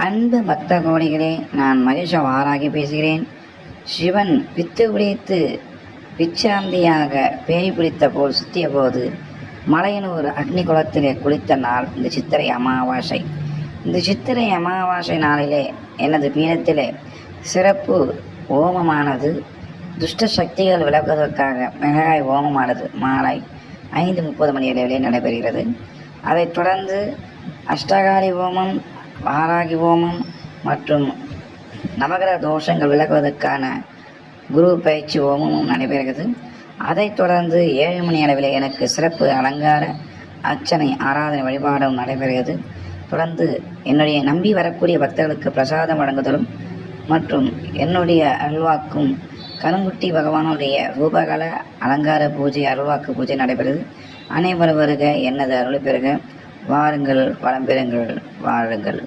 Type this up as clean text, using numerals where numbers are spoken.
அன்பு பக்த கோடிகளே, நான் மகேஷ வாராகி பேசுகிறேன். சிவன் பித்து பிடித்து பிச்சாந்தியாக பேய் பிடித்த போல் சுற்றிய போது மலையனூர் அக்னி குளத்திலே குளித்த நாள் இந்த சித்திரை அமாவாசை. இந்த சித்திரை அமாவாசை நாளிலே எனது பீடத்திலே சிறப்பு ஓமமானது துஷ்ட சக்திகள் விலகுவதற்காக மெகாய் ஓமமானது மாலை 5:30 மணி அளவிலே நடைபெறுகிறது. அதைத் தொடர்ந்து அஷ்டகாரி ஓமம், வாராகி ஓமம் மற்றும் நவகிரக தோஷங்கள் விலகுவதற்கான குரு பயிற்சி ஓமமும் நடைபெறுகிறது. அதைத் தொடர்ந்து 7 மணி அளவில் எனக்கு சிறப்பு அலங்கார அர்ச்சனை ஆராதனை வழிபாடும் நடைபெறுகிறது. தொடர்ந்து என்னுடைய நம்பி வரக்கூடிய பக்தர்களுக்கு பிரசாதம் வழங்குதலும் மற்றும் என்னுடைய அருள்வாக்கும் கருங்குட்டி பகவானுடைய ரூபகல அலங்கார பூஜை அருள்வாக்கு பூஜை நடைபெறுகிறது. அனைவரும் வருக, எனது அருளை பெறுக. வாருங்கள், வளம் பெறுங்கள், வாழுங்கள்.